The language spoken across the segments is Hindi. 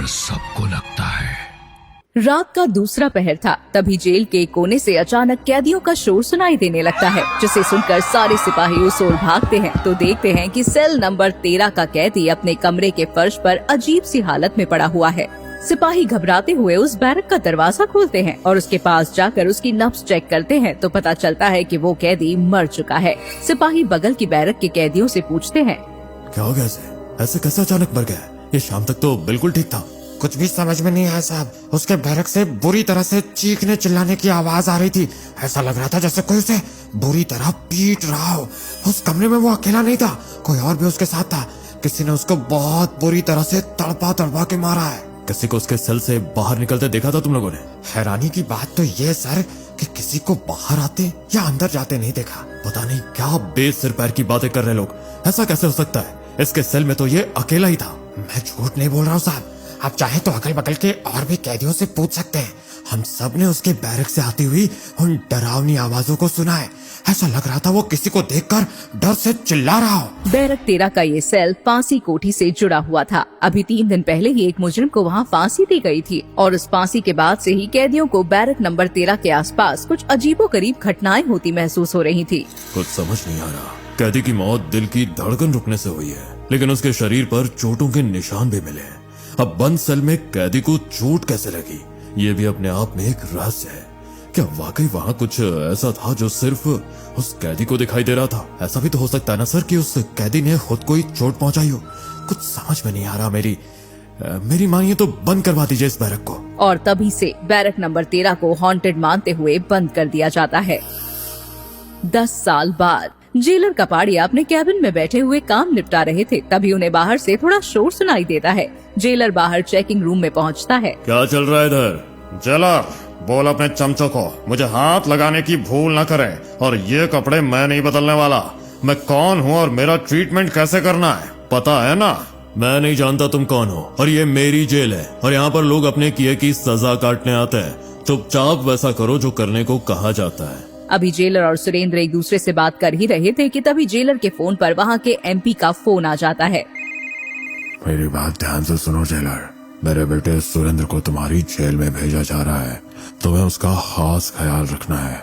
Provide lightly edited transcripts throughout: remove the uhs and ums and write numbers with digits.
सबको लगता है। रात का दूसरा पहर था, तभी जेल के कोने से अचानक कैदियों का शोर सुनाई देने लगता है, जिसे सुनकर सारे सिपाही उस ओर भागते हैं तो देखते हैं कि सेल नंबर 13 का कैदी अपने कमरे के फर्श पर अजीब सी हालत में पड़ा हुआ है। सिपाही घबराते हुए उस बैरक का दरवाजा खोलते हैं और उसके पास जाकर उसकी नब्ज चेक करते हैं तो पता चलता है कि वो कैदी मर चुका है। सिपाही बगल की बैरक के कैदियों से पूछते हैं, क्या हो गया ऐसे कैसे अचानक मर गया? ये शाम तक तो बिल्कुल ठीक था। कुछ भी समझ में नहीं आया साहब। उसके बैरक से बुरी तरह से चीखने चिल्लाने की आवाज आ रही थी। ऐसा लग रहा था जैसे कोई उसे बुरी तरह पीट रहा हो। उस कमरे में वो अकेला नहीं था, कोई और भी उसके साथ था। किसी ने उसको बहुत बुरी तरह से तड़पा के मारा है। किसी को उसके सेल से बाहर निकलते देखा था तुम लोगों ने? हैरानी की बात तो ये सर कि किसी को बाहर आते या अंदर जाते नहीं देखा। पता नहीं क्या बेसिर पैर की बातें कर रहे लोग। ऐसा कैसे हो सकता है? इसके सेल में तो ये अकेला ही था। मैं झूठ नहीं बोल रहा हूँ साहब। आप चाहे तो अगल बगल के और भी कैदियों से पूछ सकते हैं। हम सब ने उसके बैरक से आती हुई उन डरावनी आवाजों को सुना है। ऐसा लग रहा था वो किसी को देखकर डर से चिल्ला रहा हो। बैरक 13 का ये सेल फांसी कोठी से जुड़ा हुआ था। अभी 3 दिन पहले ही एक मुजरिम को वहाँ फांसी दी गई थी और उस फांसी के बाद से ही कैदियों को बैरक नंबर 13 के आसपास कुछ अजीबोगरीब घटनाएं होती महसूस हो रही थी। कुछ समझ नहीं आ रहा। कैदी की मौत दिल की धड़कन रुकने से हुई है, लेकिन उसके शरीर पर चोटों के निशान भी मिले हैं। अब बंद सेल में कैदी को चोट कैसे लगी, ये भी अपने आप में एक रहस्य है। क्या वाकई वहाँ कुछ ऐसा था जो सिर्फ उस कैदी को दिखाई दे रहा था? ऐसा भी तो हो सकता है ना सर कि उस कैदी ने खुद को ही चोट पहुंचाई हो। कुछ समझ में नहीं आ रहा। मेरी मानिए तो बंद करवा दीजिए इस बैरक को। और तभी से बैरक नंबर 13 को हॉन्टेड मानते हुए बंद कर दिया जाता है। 10 साल बाद जेलर कपाड़िया अपने कैबिन में बैठे हुए काम निपटा रहे थे, तभी उन्हें बाहर से थोड़ा शोर सुनाई देता है। जेलर बाहर चेकिंग रूम में पहुंचता है। क्या चल रहा है इधर? जेलर बोल अपने चमचों को मुझे हाथ लगाने की भूल न करें, और ये कपड़े मैं नहीं बदलने वाला। मैं कौन हूँ और मेरा ट्रीटमेंट कैसे करना है पता है ना? मैं नहीं जानता तुम कौन हो, और ये मेरी जेल है और यहाँ पर लोग अपने किए की सजा काटने आते हैं। चुपचाप वैसा करो जो करने को कहा जाता है। अभी जेलर और सुरेंद्र एक दूसरे से बात कर ही रहे थे कि तभी जेलर के फोन पर वहाँ के एमपी का फोन आ जाता है। मेरी बात ध्यान से सुनो जेलर। मेरे बेटे सुरेंद्र को तुम्हारी जेल में भेजा जा रहा है। तुम्हें उसका खास ख्याल रखना है।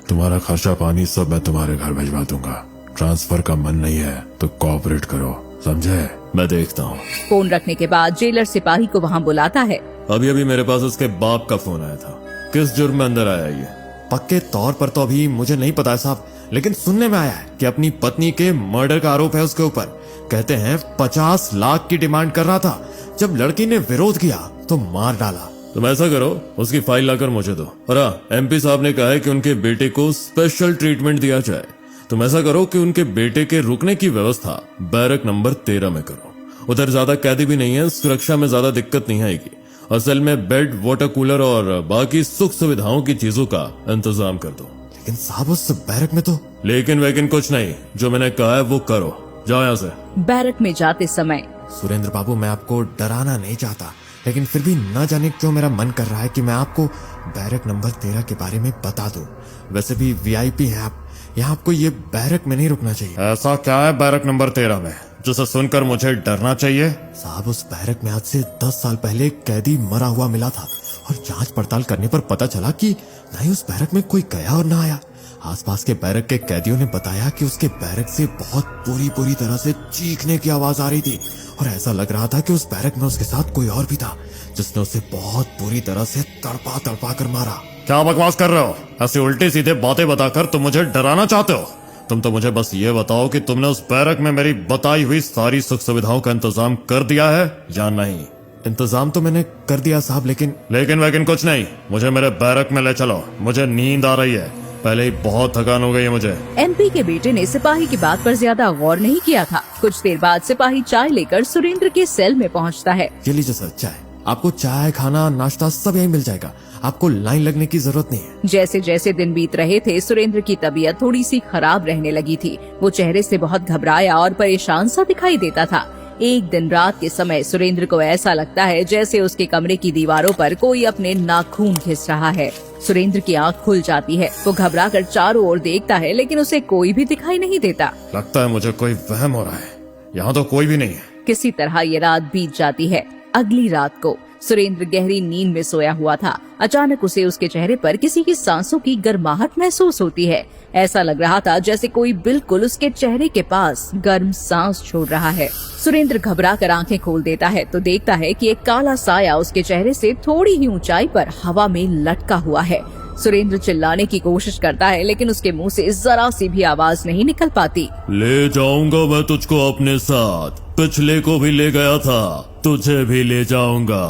तुम्हारा खर्चा पानी सब मैं तुम्हारे घर भिजवा दूंगा। ट्रांसफर का मन नहीं है तो कोऑपरेट करो, समझे? मैं देखता हूँ। फोन रखने के बाद जेलर सिपाही को वहाँ बुलाता है। अभी मेरे पास उसके बाप का फोन आया था। किस जुर्म में अंदर आया ये? पक्के तौर पर तो अभी मुझे नहीं पता है साहब, लेकिन सुनने में आया है कि अपनी पत्नी के मर्डर का आरोप है उसके ऊपर। कहते हैं 50 लाख की डिमांड कर रहा था। जब लड़की ने विरोध किया तो मार डाला। तुम ऐसा करो, उसकी फाइल लाकर मुझे दो। और एमपी साहब ने कहा है कि उनके बेटे को स्पेशल ट्रीटमेंट दिया जाए। तुम ऐसा करो कि उनके बेटे के रुकने की व्यवस्था बैरक नंबर 13 में करो। उधर ज्यादा कैदी भी नहीं है, सुरक्षा में ज्यादा दिक्कत नहीं आएगी। असल में बेड, वाटर कूलर और बाकी सुख सुविधाओं की चीजों का इंतजाम कर दो। लेकिन साहब उस बैरक में तो लेकिन कुछ नहीं, जो मैंने कहा है वो करो। जाओ यहाँ से। बैरक में जाते समय सुरेंद्र बाबू, मैं आपको डराना नहीं चाहता, लेकिन फिर भी न जाने क्यों मेरा मन कर रहा है कि मैं आपको बैरक नंबर 13 के बारे में बता दूं। वैसे भी वीआईपी है आप, यहाँ आपको ये बैरक में नहीं रुकना चाहिए। ऐसा क्या है बैरक नंबर 13 में जिसे सुनकर मुझे डरना चाहिए? साहब उस बैरक में आज से 10 साल पहले एक कैदी मरा हुआ मिला था, और जांच पड़ताल करने पर पता चला कि न ही उस बैरक में कोई गया और न आया। आसपास के बैरक के कैदियों ने बताया कि उसके बैरक से बहुत बुरी तरह से चीखने की आवाज आ रही थी, और ऐसा लग रहा था कि उस बैरक में उसके साथ कोई और भी था जिसने उसे बहुत बुरी तरह से तड़पा कर मारा। क्या बकवास कर रहे हो? ऐसी उल्टी सीधे बातें बताकर तुम मुझे डराना चाहते हो? तुम तो मुझे बस ये बताओ कि तुमने उस बैरक में मेरी बताई हुई सारी सुख सुविधाओं का इंतजाम कर दिया है या नहीं? इंतजाम तो मैंने कर दिया साहब, लेकिन कुछ नहीं। मुझे मेरे बैरक में ले चलो, मुझे नींद आ रही है। पहले ही बहुत थकान हो गई है मुझे। एमपी के बेटे ने सिपाही की बात पर ज्यादा गौर नहीं किया था। कुछ देर बाद सिपाही चाय लेकर सुरेंद्र के सेल में पहुंचता है। ये लीजिए सर चाय। आपको चाय, खाना, नाश्ता सब यहीं मिल जाएगा। आपको लाइन लगने की जरूरत नहीं है। जैसे जैसे दिन बीत रहे थे, सुरेंद्र की तबीयत थोड़ी सी खराब रहने लगी थी। वो चेहरे से बहुत घबराया और परेशान सा दिखाई देता था। एक दिन रात के समय सुरेंद्र को ऐसा लगता है जैसे उसके कमरे की दीवारों पर कोई अपने नाखून घिस रहा है। सुरेंद्र की आंख खुल जाती है। वो घबराकर चारों ओर देखता है, लेकिन उसे कोई भी दिखाई नहीं देता। लगता है मुझे कोई वहम हो रहा है। यहाँ तो कोई भी नहीं है। किसी तरह ये रात बीत जाती है। अगली रात को सुरेंद्र गहरी नींद में सोया हुआ था। अचानक उसे उसके चेहरे पर किसी की सांसों की गर्माहट महसूस होती है। ऐसा लग रहा था जैसे कोई बिल्कुल उसके चेहरे के पास गर्म सांस छोड़ रहा है। सुरेंद्र घबरा कर आंखें खोल देता है तो देखता है कि एक काला साया उसके चेहरे से थोड़ी ही ऊंचाई पर हवा में लटका हुआ है। सुरेंद्र चिल्लाने की कोशिश करता है लेकिन उसके मुंह से जरा सी भी आवाज नहीं निकल पाती। ले जाऊंगा मैं तुझको अपने साथ, पिछले को भी ले गया था, तुझे भी ले जाऊंगा।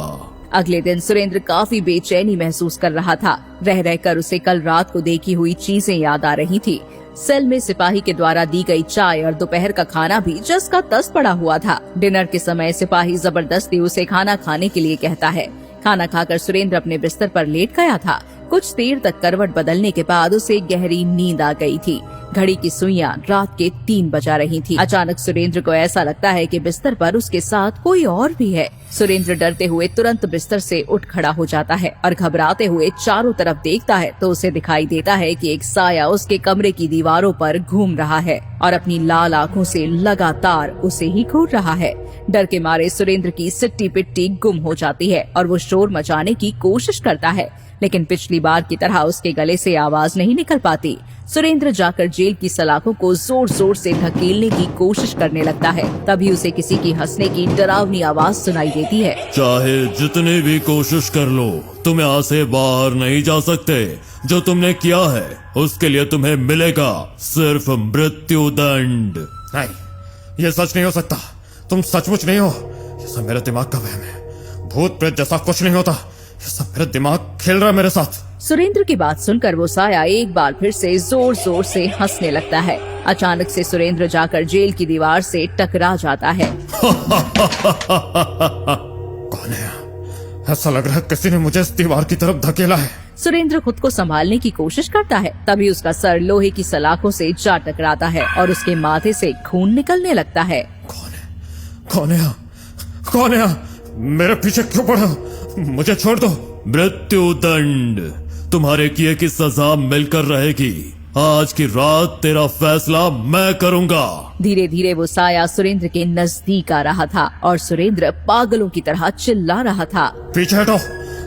अगले दिन सुरेंद्र काफी बेचैनी महसूस कर रहा था। रह रहकर उसे कल रात को देखी हुई चीजें याद आ रही थी। सेल में सिपाही के द्वारा दी गई चाय और दोपहर का खाना भी जस का तस पड़ा हुआ था। डिनर के समय सिपाही जबरदस्ती उसे खाना खाने के लिए कहता है। खाना खाकर सुरेंद्र अपने बिस्तर पर लेट गया था। कुछ देर तक करवट बदलने के बाद उसे गहरी नींद आ गई थी। घड़ी की सुइयां रात के 3 बजा रही थी। अचानक सुरेंद्र को ऐसा लगता है कि बिस्तर पर उसके साथ कोई और भी है। सुरेंद्र डरते हुए तुरंत बिस्तर से उठ खड़ा हो जाता है और घबराते हुए चारों तरफ देखता है तो उसे दिखाई देता है कि एक साया उसके कमरे की दीवारों पर घूम रहा है और अपनी लाल आंखों से लगातार उसे ही घूर रहा है। डर के मारे सुरेंद्र की सिट्टी पिट्टी गुम हो जाती है और वो शोर मचाने की कोशिश करता है लेकिन पिछली बार की तरह उसके गले से आवाज नहीं निकल पाती। सुरेंद्र जाकर जेल की सलाखों को जोर जोर से धकेलने की कोशिश करने लगता है। तभी उसे किसी की हंसने की डरावनी आवाज सुनाई देती है। चाहे जितनी भी कोशिश कर लो, तुम यहाँ से बाहर नहीं जा सकते। जो तुमने किया है उसके लिए तुम्हें मिलेगा सिर्फ मृत्यु दंड। नहीं, ये सच नहीं हो सकता। तुम सचमुच नहीं हो। ये सब मेरे दिमाग का वहम है। भूत प्रेत जैसा कुछ नहीं होता। ये सब मेरा दिमाग खेल रहा है मेरे साथ। सुरेंद्र की बात सुनकर वो साया एक बार फिर से जोर जोर से हंसने लगता है। अचानक से सुरेंद्र जाकर जेल की दीवार से टकरा जाता है। कौन है? ऐसा लग रहा है किसी ने मुझे इस दीवार की तरफ धकेला है। सुरेंद्र खुद को संभालने की कोशिश करता है। तभी उसका सर लोहे की सलाखों से जा टकराता है और उसके माथे से खून निकलने लगता है। कौन है? कौन है? कौन है? मेरे पीछे क्यों पड़े हो? मुझे छोड़ दो। मृत्यु दंड, तुम्हारे किए की सजा मिलकर रहेगी। आज की रात तेरा फैसला मैं करूंगा। धीरे धीरे वो साया सुरेंद्र के नजदीक आ रहा था और सुरेंद्र पागलों की तरह चिल्ला रहा था। पीछे हटो,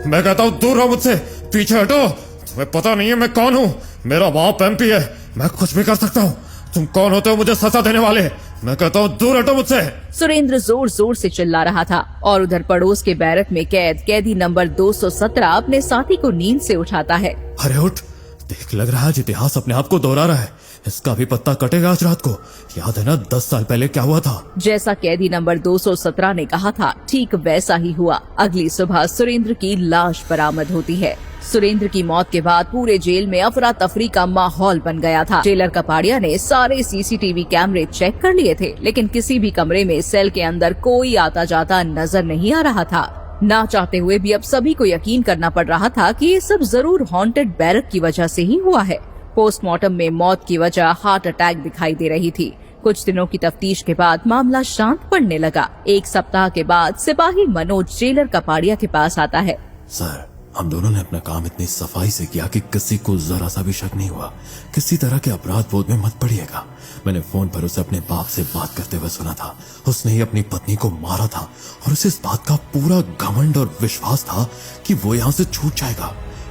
मैं कहता हूँ दूर रहो मुझसे। पीछे हटो। तुम्हें पता नहीं है मैं कौन हूँ। मेरा बाप एमपी है, मैं कुछ भी कर सकता हूँ। तुम कौन होते हो मुझे सजा देने वाले? मैं कहता हूँ दूर हटो मुझसे। सुरेंद्र जोर जोर से चिल्ला रहा था और उधर पड़ोस के बैरक में कैदी नंबर 217 अपने साथी को नींद से उठाता है। अरे उठ, देख लग रहा है इतिहास अपने आप को दोहरा रहा है। इसका भी पत्ता कटेगा आज रात को। याद है ना 10 साल पहले क्या हुआ था? जैसा कैदी नंबर 217 ने कहा था ठीक वैसा ही हुआ। अगली सुबह सुरेंद्र की लाश बरामद होती है। सुरेंद्र की मौत के बाद पूरे जेल में अफरा तफरी का माहौल बन गया था। जेलर कपाड़िया ने सारे सीसीटीवी कैमरे चेक कर लिए थे लेकिन किसी भी कमरे में सेल के अंदर कोई आता जाता नजर नहीं आ रहा था। ना चाहते हुए भी अब सभी को यकीन करना पड़ रहा था कि ये सब जरूर हॉन्टेड बैरक की वजह से ही हुआ है। पोस्टमार्टम में मौत की वजह हार्ट अटैक दिखाई दे रही थी। कुछ दिनों की तफ्तीश के बाद मामला शांत पड़ने लगा। 1 सप्ताह के बाद सिपाही मनोज जेलर कपाड़िया के पास आता है। सर, हम दोनों ने अपना काम इतनी सफाई से किया कि किसी को जरा सा भी शक नहीं हुआ। किसी तरह के अपराध बोध में मत पड़िएगा। मैंने फोन पर उसे अपने बाप से बात करते हुए सुना था। उसने ही अपनी पत्नी को मारा था और उसे इस बात का पूरा घमंड और विश्वास था कि वो यहाँ से छूट जाएगा,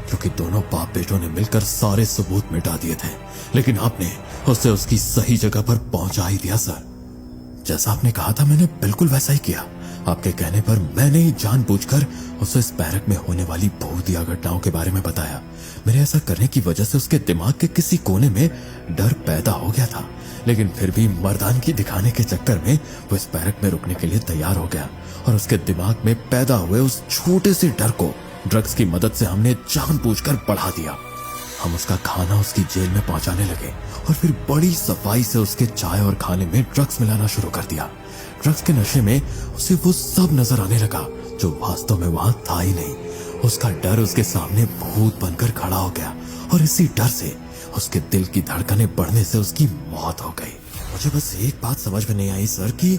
क्योंकि दोनों बाप बेटों ने मिलकर सारे सबूत मिटा दिए थे। लेकिन आपने उसे उसकी सही जगह पर पहुंचा ही दिया सर। जैसा आपने कहा था मैंने बिल्कुल वैसा ही किया। आपके कहने पर मैंने ही जानबूझकर उसे इस बैरक में होने वाली भूतिया घटनाओं के बारे में बताया। मेरे ऐसा करने की वजह से उसके दिमाग के किसी कोने में डर पैदा हो गया था, लेकिन फिर भी मर्दानगी दिखाने के चक्कर में वो इस बैरक में रुकने के लिए तैयार हो गया और उसके दिमाग में पैदा हुए उस छोटे से डर को ड्रग्स की मदद से हमने जानबूझकर बढ़ा दिया। हम उसका खाना उसकी जेल में पहुंचाने लगे और फिर बड़ी सफाई से उसके चाय और खाने में ड्रग्स मिलाना शुरू कर दिया। ड्रग्स के नशे में उसे वो सब नजर आने लगा जो वास्तव में वहां था ही नहीं। उसका डर उसके सामने भूत बनकर खड़ा हो गया और इसी डर से उसके दिल की धड़कनें बढ़ने से उसकी मौत हो गई। मुझे बस एक बात समझ में नहीं आई सर कि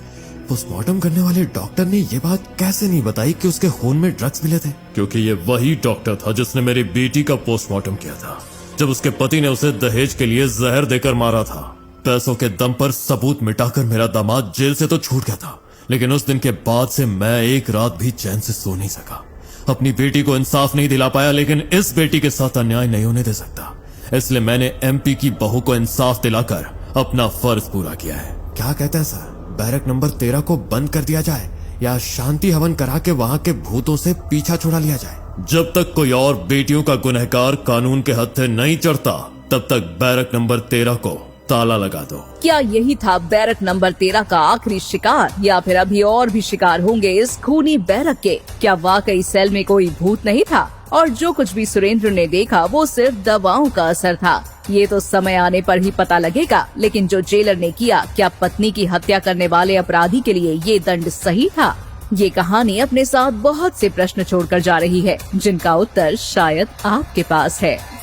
पोस्टमार्टम करने वाले डॉक्टर ने ये बात कैसे नहीं बताई कि उसके खून में ड्रग्स मिले थे। क्योंकि ये वही डॉक्टर था जिसने मेरी बेटी का पोस्टमार्टम किया था जब उसके पति ने उसे दहेज के लिए जहर देकर मारा था। पैसों के दम पर सबूत मिटाकर मेरा दामाद जेल से तो छूट गया था, लेकिन उस दिन के बाद से मैं एक रात भी चैन से सो नहीं सका। अपनी बेटी को इंसाफ नहीं दिला पाया, लेकिन इस बेटी के साथ अन्याय नहीं होने दे सकता। इसलिए मैंने एमपी की बहू को इंसाफ दिलाकर अपना फर्ज पूरा किया है। क्या कहते हैं सर, बैरक नंबर 13 को बंद कर दिया जाए या शांति हवन करा के वहाँ के भूतों से पीछा छुड़ा लिया जाए? जब तक कोई और बेटियों का गुनहगार कानून के हत्थे नहीं चढ़ता, तब तक बैरक नंबर 13 को ताला लगा दो। क्या यही था बैरक नंबर 13 का आखिरी शिकार, या फिर अभी और भी शिकार होंगे इस खूनी बैरक के? क्या वाकई सेल में कोई भूत नहीं था और जो कुछ भी सुरेंद्र ने देखा वो सिर्फ दवाओं का असर था? ये तो समय आने पर ही पता लगेगा। लेकिन जो जेलर ने किया, क्या पत्नी की हत्या करने वाले अपराधी के लिए ये दंड सही था? ये कहानी अपने साथ बहुत से प्रश्न छोड़कर जा रही है, जिनका उत्तर शायद आपके पास है।